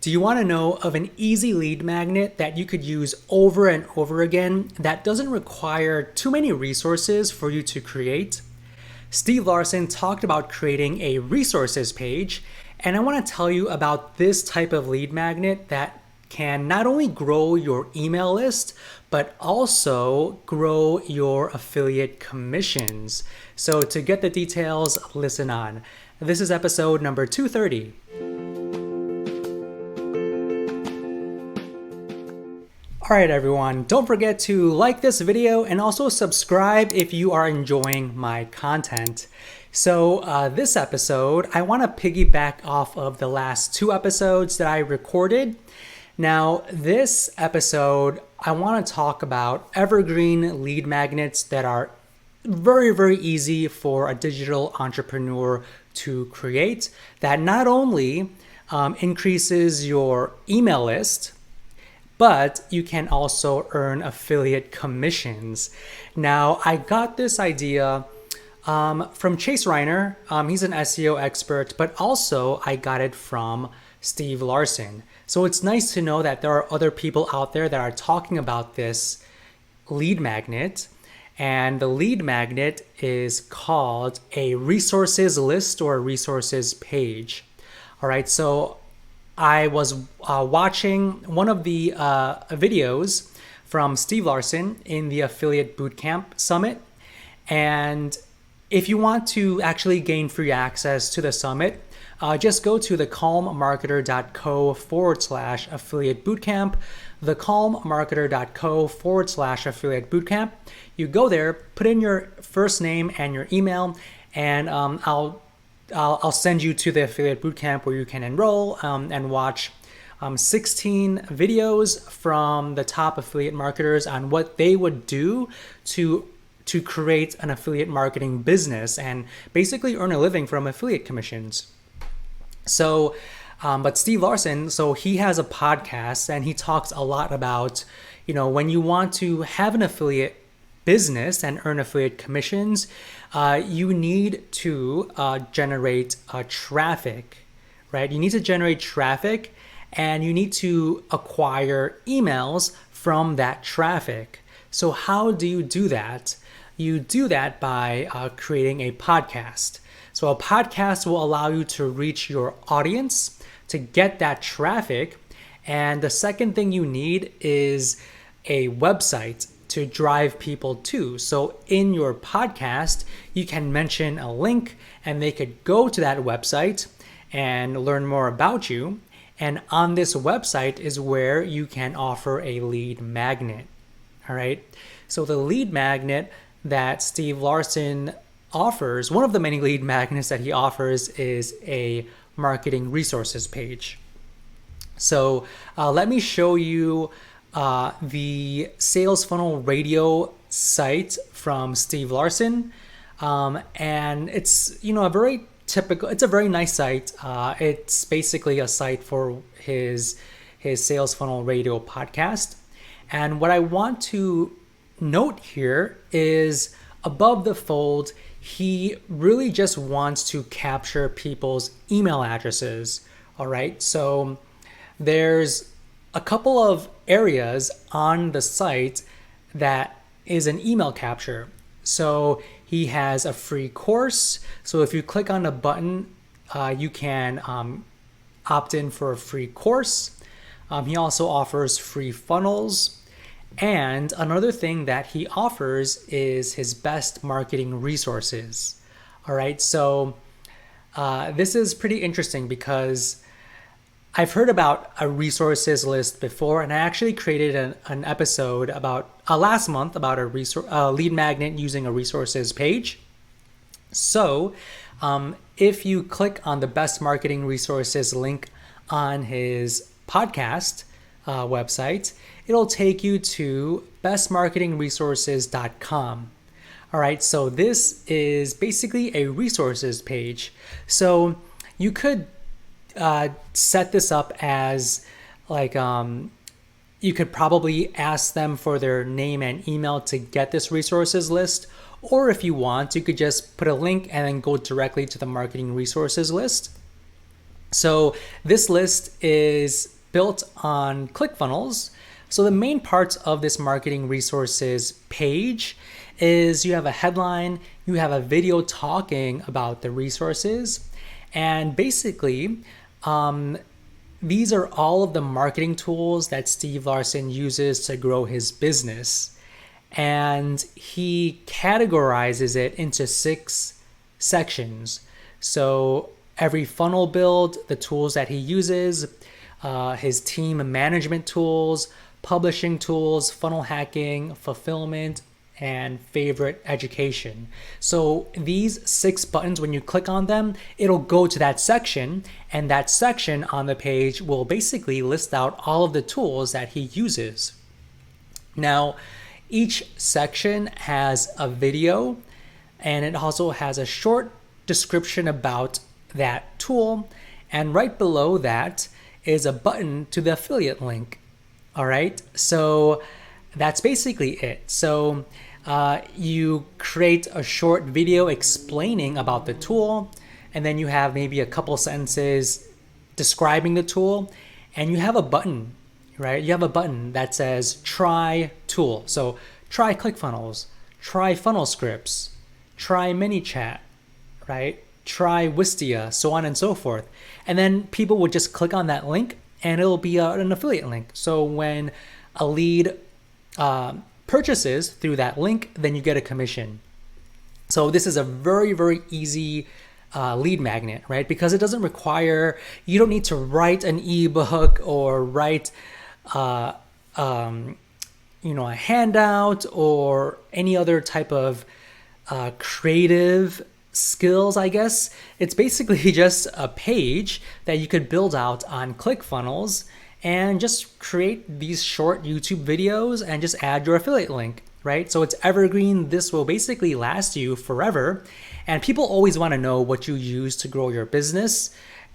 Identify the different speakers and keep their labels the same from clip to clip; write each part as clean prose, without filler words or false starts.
Speaker 1: Do you want to know of an easy lead magnet that you could use over and over again that doesn't require too many resources for you to create? Steve Larsen talked about creating a resources page, and I want to tell you about this type of lead magnet that can not only grow your email list, but also grow your affiliate commissions. So to get the details, listen on. This is episode number 230. All right, everyone, don't forget to like this video and also subscribe if you are enjoying my content. So this episode, I want to piggyback off of the last two episodes that I recorded. Now, this episode, I want to talk about evergreen lead magnets that are very easy for a digital entrepreneur to create that not only increases your email list, but you can also earn affiliate commissions. Now, I got this idea from Chase Reiner. He's an SEO expert, but also I got it from Steve Larsen. So it's nice to know that there are other people out there that are talking about this lead magnet. And the lead magnet is called a resources list or a resources page. All right, so I was watching one of the videos from Steve Larsen in the Affiliate Bootcamp Summit. And if you want to actually gain free access to the summit, just go to thecalmmarketer.co/affiliate bootcamp, thecalmmarketer.co/affiliate bootcamp. You go there, put in your first name and your email, and I'll send you to the affiliate bootcamp where you can enroll and watch 16 videos from the top affiliate marketers on what they would do to create an affiliate marketing business and basically earn a living from affiliate commissions. So, but Steve Larsen, so he has a podcast and he talks a lot about, when you want to have an affiliate business and earn affiliate commissions, you need to generate traffic, right? You need to generate traffic and you need to acquire emails from that traffic. So how do you do that? You do that by creating a podcast. So a podcast will allow you to reach your audience, to get that traffic. And the second thing you need is a website to drive people to. So in your podcast, you can mention a link and they could go to that website and learn more about you. And on this website is where you can offer a lead magnet. All right. So the lead magnet that Steve Larsen offers, one of the many lead magnets that he offers, is a marketing resources page. So let me show you the Sales Funnel Radio site from Steve Larsen. And it's, a very typical, it's a very nice site. It's basically a site for his Sales Funnel Radio podcast. And what I want to note here is above the fold, he really just wants to capture people's email addresses. All right. So there's a couple of areas on the site that is an email capture. So he has a free course. So if you click on the button, you can opt in for a free course. He also offers free funnels. And another thing that he offers is his best marketing resources. All right. So this is pretty interesting because I've heard about a resources list before, and I actually created an episode about last month about a lead magnet using a resources page. So if you click on the best marketing resources link on his podcast website, it'll take you to bestmarketingresources.com. All right, so this is basically a resources page. So you could set this up as like you could probably ask them for their name and email to get this resources list, or if you want, you could just put a link and then go directly to the marketing resources list. So this list is built on Clickfunnels. So the main parts of this marketing resources page is you have a headline, you have a video talking about the resources, and basically these are all of the marketing tools that Steve Larsen uses to grow his business. And he categorizes it into 6 sections. So every funnel build, the tools that he uses, his team management tools, publishing tools, funnel hacking, fulfillment, and favorite education. So these 6 buttons, when you click on them, it'll go to that section, and that section on the page will basically list out all of the tools that he uses. Now, each section has a video, and it also has a short description about that tool, and right below that is a button to the affiliate link. All right, so that's basically it. So you create a short video explaining about the tool, and then you have maybe a couple sentences describing the tool, and you have a button, right? You have a button that says try tool. So try ClickFunnels, try funnel scripts, try ManyChat, right? Try Wistia, so on and so forth. And then people would just click on that link, and it'll be an affiliate link. So when a lead purchases through that link, then you get a commission. So this is a very, very easy lead magnet, right? Because it doesn't require, you don't need to write an ebook or write a handout or any other type of creative skills, I guess. It's basically just a page that you could build out on ClickFunnels and just create these short YouTube videos and just add your affiliate link, right? So it's evergreen. This will basically last you forever. And people always want to know what you use to grow your business.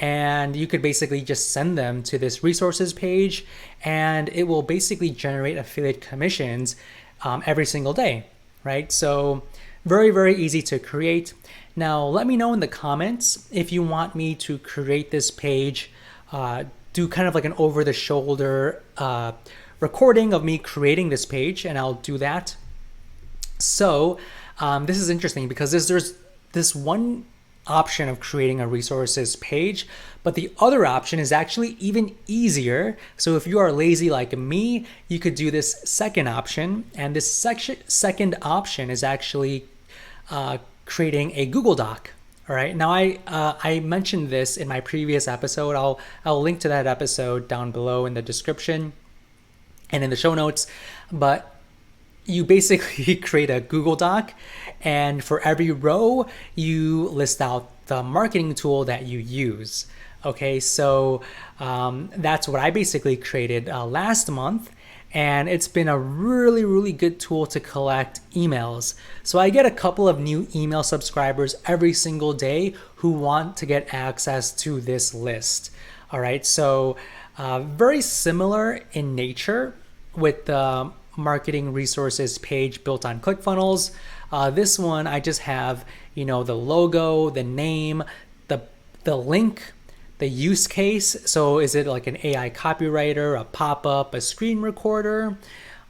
Speaker 1: And you could basically just send them to this resources page, and it will basically generate affiliate commissions every single day, right? So very, very easy to create. Now, let me know in the comments if you want me to create this page, do kind of like an over-the-shoulder recording of me creating this page, and I'll do that. So this is interesting because there's this one option of creating a resources page, but the other option is actually even easier. So if you are lazy like me, you could do this second option, and this second option is actually creating a Google Doc. All right. Now I mentioned this in my previous episode. I'll link to that episode down below in the description and in the show notes. But you basically create a Google Doc, and for every row you list out the marketing tool that you use. Okay, so that's what I basically created last month. And it's been a really, really good tool to collect emails. So I get a couple of new email subscribers every single day who want to get access to this list. All right, so very similar in nature with the marketing resources page built on ClickFunnels. This one, I just have, the logo, the name, the link, the use case. So is it like an AI copywriter, a pop-up, a screen recorder?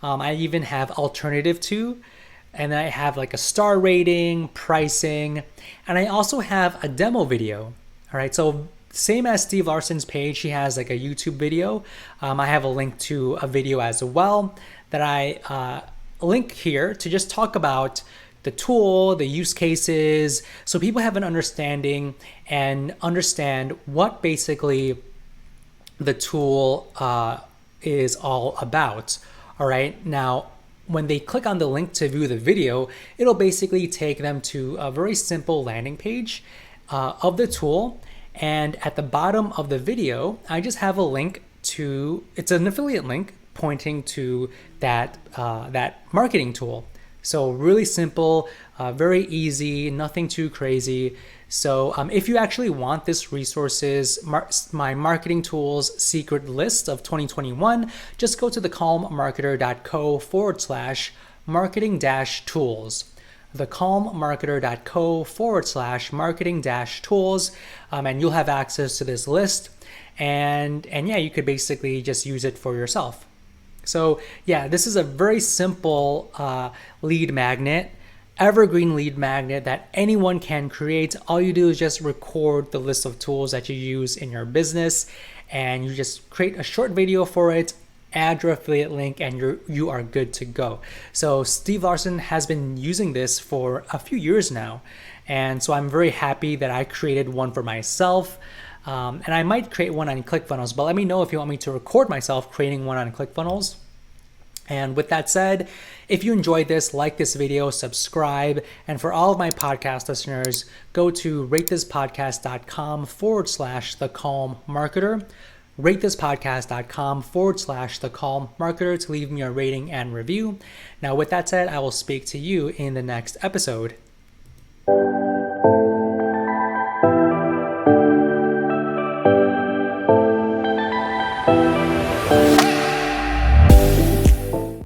Speaker 1: I even have alternative to, and I have like a star rating, pricing, and I also have a demo video. All right, so same as Steve Larsen's page, he has like a YouTube video. I have a link to a video as well that I link here to just talk about the tool, the use cases, so people have an understanding and understand what basically the tool is all about. All right, now when they click on the link to view the video, it'll basically take them to a very simple landing page of the tool. And at the bottom of the video, I just have a link to, it's an affiliate link pointing to that marketing tool. So really simple, very easy, nothing too crazy. So if you actually want this resources, my marketing tools secret list of 2021, just go to thecalmmarketer.co/marketing-tools. thecalmmarketer.co/marketing-tools, and you'll have access to this list. And yeah, you could basically just use it for yourself. So yeah, this is a very simple lead magnet, evergreen lead magnet that anyone can create. All you do is just record the list of tools that you use in your business, and you just create a short video for it, add your affiliate link, and you are good to go. So Steve Larson has been using this for a few years now, and so I'm very happy that I created one for myself. And I might create one on Clickfunnels, but let me know if you want me to record myself creating one on Clickfunnels. And with that said, if you enjoyed this, like this video, subscribe. And for all of my podcast listeners, go to ratethispodcast.com/thecalmmarketer, ratethispodcast.com/thecalmmarketer to leave me a rating and review. Now, with that said, I will speak to you in the next episode.